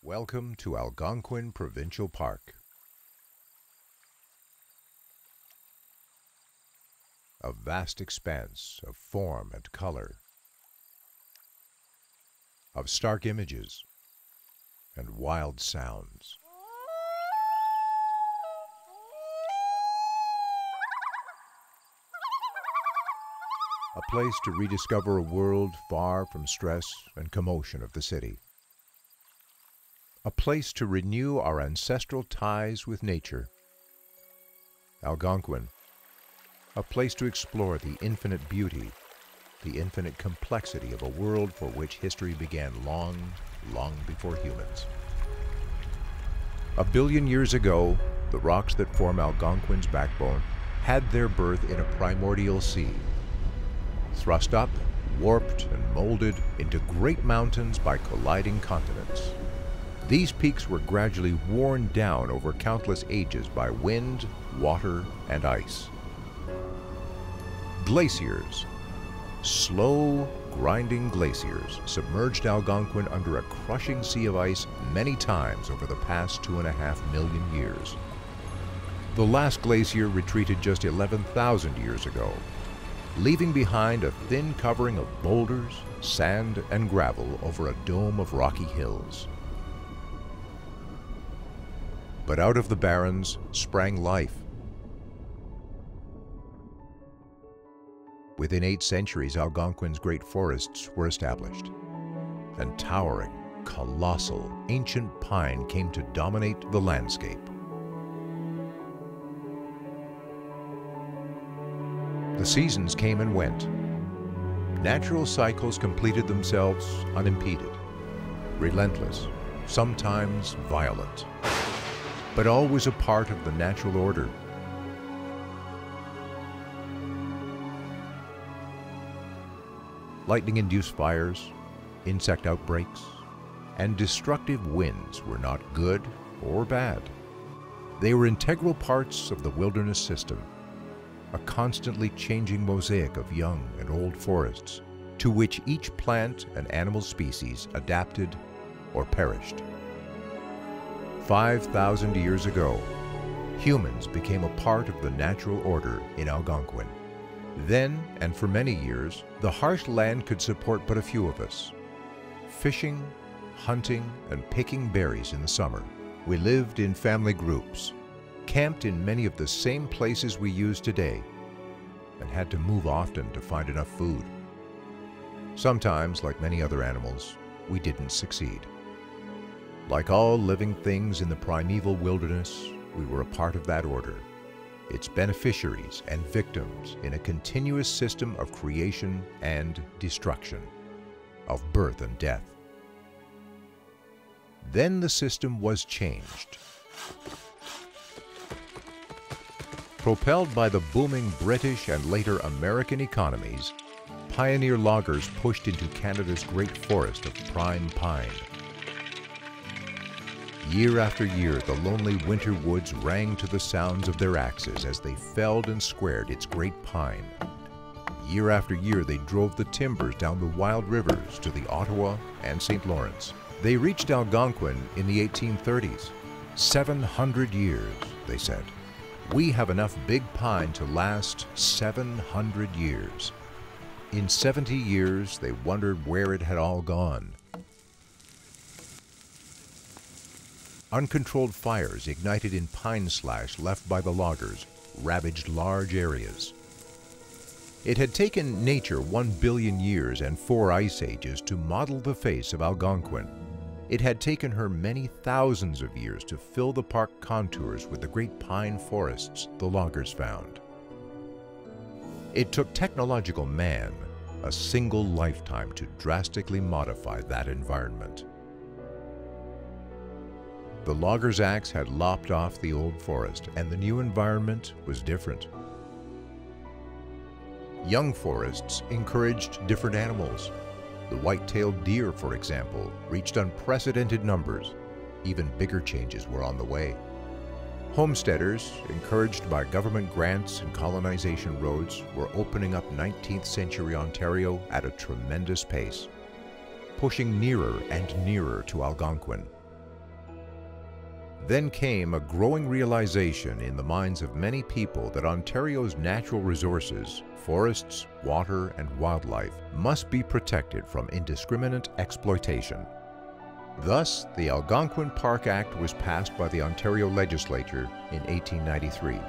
Welcome to Algonquin Provincial Park. A vast expanse of form and color, of stark images and wild sounds. A place to rediscover a world far from stress and commotion of the city. A place to renew our ancestral ties with nature. Algonquin, a place to explore the infinite beauty, the infinite complexity of a world for which history began long, long before humans. 1 billion years ago, the rocks that form Algonquin's backbone had their birth in a primordial sea, thrust up, warped, and molded into great mountains by colliding continents. These peaks were gradually worn down over countless ages by wind, water, and ice. Glaciers, slow, grinding glaciers, submerged Algonquin under a crushing sea of ice many times over the past 2.5 million years. The last glacier retreated just 11,000 years ago, leaving behind a thin covering of boulders, sand, and gravel over a dome of rocky hills. But out of the barrens sprang life. Within 8 centuries, Algonquin's great forests were established, and towering, colossal, ancient pine came to dominate the landscape. The seasons came and went. Natural cycles completed themselves unimpeded, relentless, sometimes violent, but always a part of the natural order. Lightning-induced fires, insect outbreaks, and destructive winds were not good or bad. They were integral parts of the wilderness system, a constantly changing mosaic of young and old forests to which each plant and animal species adapted or perished. 5,000 years ago, humans became a part of the natural order in Algonquin. Then, and for many years, the harsh land could support but a few of us. Fishing, hunting, and picking berries in the summer, we lived in family groups, camped in many of the same places we use today, and had to move often to find enough food. Sometimes, like many other animals, we didn't succeed. Like all living things in the primeval wilderness, we were a part of that order, its beneficiaries and victims in a continuous system of creation and destruction, of birth and death. Then the system was changed. Propelled by the booming British and later American economies, pioneer loggers pushed into Canada's great forest of prime pine. Year after year, the lonely winter woods rang to the sounds of their axes as they felled and squared its great pine. Year after year, they drove the timbers down the wild rivers to the Ottawa and St. Lawrence. They reached Algonquin in the 1830s. 700 years, they said. We have enough big pine to last 700 years. In 70 years, they wondered where it had all gone. Uncontrolled fires ignited in pine slash left by the loggers ravaged large areas. It had taken nature 1 billion years and 4 ice ages to model the face of Algonquin. It had taken her many thousands of years to fill the park contours with the great pine forests the loggers found. It took technological man a single lifetime to drastically modify that environment. The logger's axe had lopped off the old forest, and the new environment was different. Young forests encouraged different animals. The white-tailed deer, for example, reached unprecedented numbers. Even bigger changes were on the way. Homesteaders, encouraged by government grants and colonization roads, were opening up 19th century Ontario at a tremendous pace, pushing nearer and nearer to Algonquin. Then came a growing realization in the minds of many people that Ontario's natural resources, forests, water, and wildlife, must be protected from indiscriminate exploitation. Thus, the Algonquin Park Act was passed by the Ontario Legislature in 1893.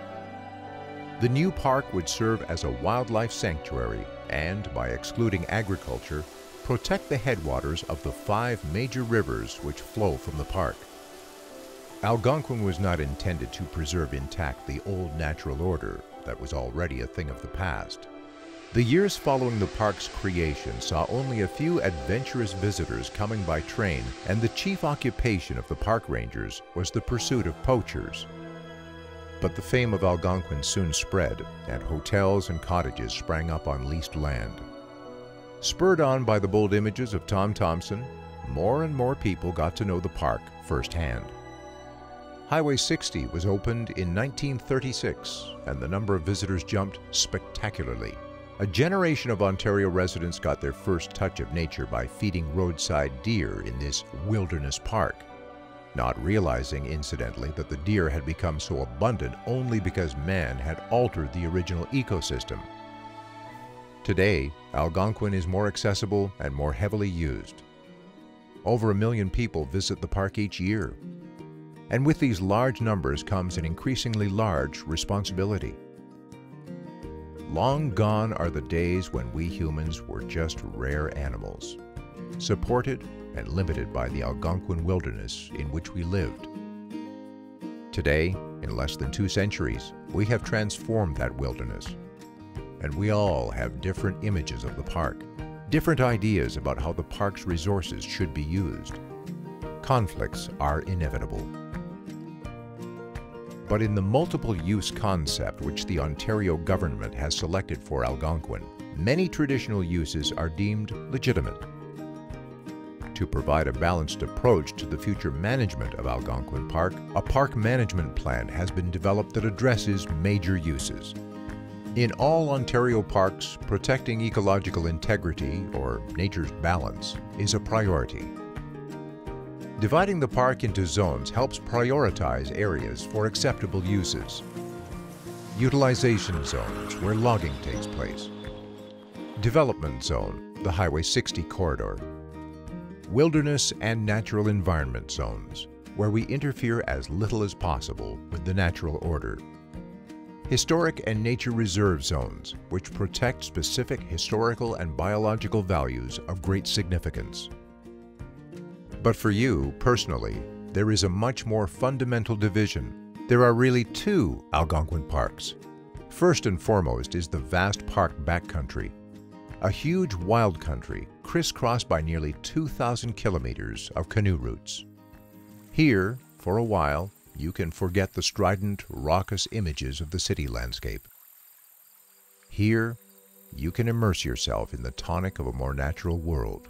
The new park would serve as a wildlife sanctuary and, by excluding agriculture, protect the headwaters of the 5 major rivers which flow from the park. Algonquin was not intended to preserve intact the old natural order that was already a thing of the past. The years following the park's creation saw only a few adventurous visitors coming by train, and the chief occupation of the park rangers was the pursuit of poachers. But the fame of Algonquin soon spread, and hotels and cottages sprang up on leased land. Spurred on by the bold images of Tom Thomson, more and more people got to know the park firsthand. Highway 60 was opened in 1936, and the number of visitors jumped spectacularly. A generation of Ontario residents got their first touch of nature by feeding roadside deer in this wilderness park, not realizing, incidentally, that the deer had become so abundant only because man had altered the original ecosystem. Today, Algonquin is more accessible and more heavily used. Over 1 million people visit the park each year. And with these large numbers comes an increasingly large responsibility. Long gone are the days when we humans were just rare animals, supported and limited by the Algonquin wilderness in which we lived. Today, in less than 2 centuries, we have transformed that wilderness, and we all have different images of the park, different ideas about how the park's resources should be used. Conflicts are inevitable. But in the multiple-use concept which the Ontario government has selected for Algonquin, many traditional uses are deemed legitimate. To provide a balanced approach to the future management of Algonquin Park, a park management plan has been developed that addresses major uses. In all Ontario parks, protecting ecological integrity, or nature's balance, is a priority. Dividing the park into zones helps prioritize areas for acceptable uses. Utilization zones, where logging takes place. Development zone, the Highway 60 corridor. Wilderness and natural environment zones, where we interfere as little as possible with the natural order. Historic and nature reserve zones, which protect specific historical and biological values of great significance. But for you, personally, there is a much more fundamental division. There are really 2 Algonquin parks. First and foremost is the vast park backcountry, a huge wild country crisscrossed by nearly 2,000 kilometers of canoe routes. Here, for a while, you can forget the strident, raucous images of the city landscape. Here, you can immerse yourself in the tonic of a more natural world.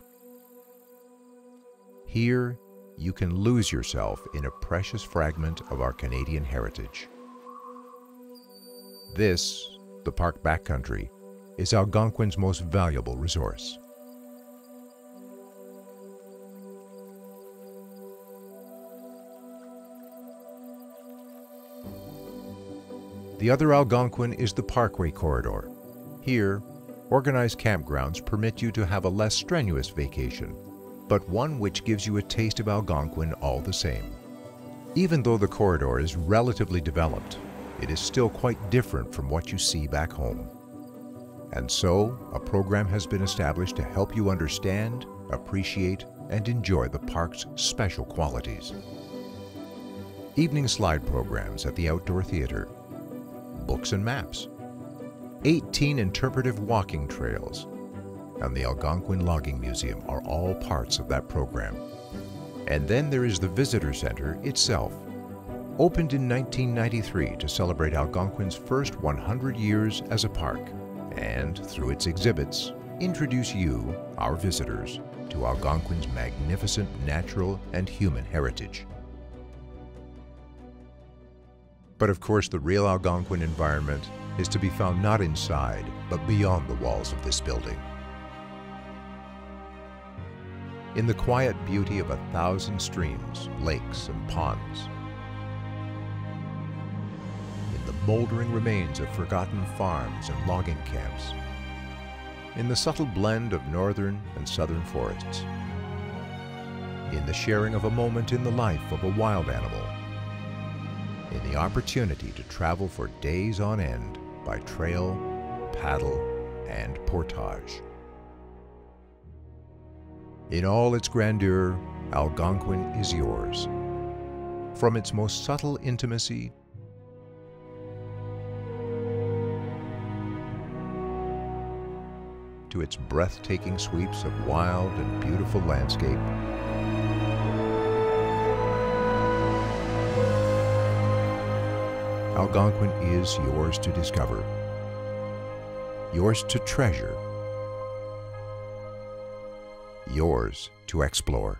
Here, you can lose yourself in a precious fragment of our Canadian heritage. This, the park backcountry, is Algonquin's most valuable resource. The other Algonquin is the Parkway Corridor. Here, organized campgrounds permit you to have a less strenuous vacation, but one which gives you a taste of Algonquin all the same. Even though the corridor is relatively developed, it is still quite different from what you see back home. And so, a program has been established to help you understand, appreciate, and enjoy the park's special qualities. Evening slide programs at the outdoor theater, books and maps, 18 interpretive walking trails, and the Algonquin Logging Museum are all parts of that program. And then there is the Visitor Center itself, opened in 1993 to celebrate Algonquin's first 100 years as a park, and through its exhibits, introduce you, our visitors, to Algonquin's magnificent natural and human heritage. But of course, the real Algonquin environment is to be found not inside, but beyond the walls of this building. In the quiet beauty of 1,000 streams, lakes, and ponds, moldering remains of forgotten farms and logging camps, in the subtle blend of northern and southern forests, in the sharing of a moment in the life of a wild animal, in the opportunity to travel for days on end by trail, paddle, and portage. In all its grandeur, Algonquin is yours. From its most subtle intimacy to its breathtaking sweeps of wild and beautiful landscape, Algonquin is yours to discover, yours to treasure, yours to explore.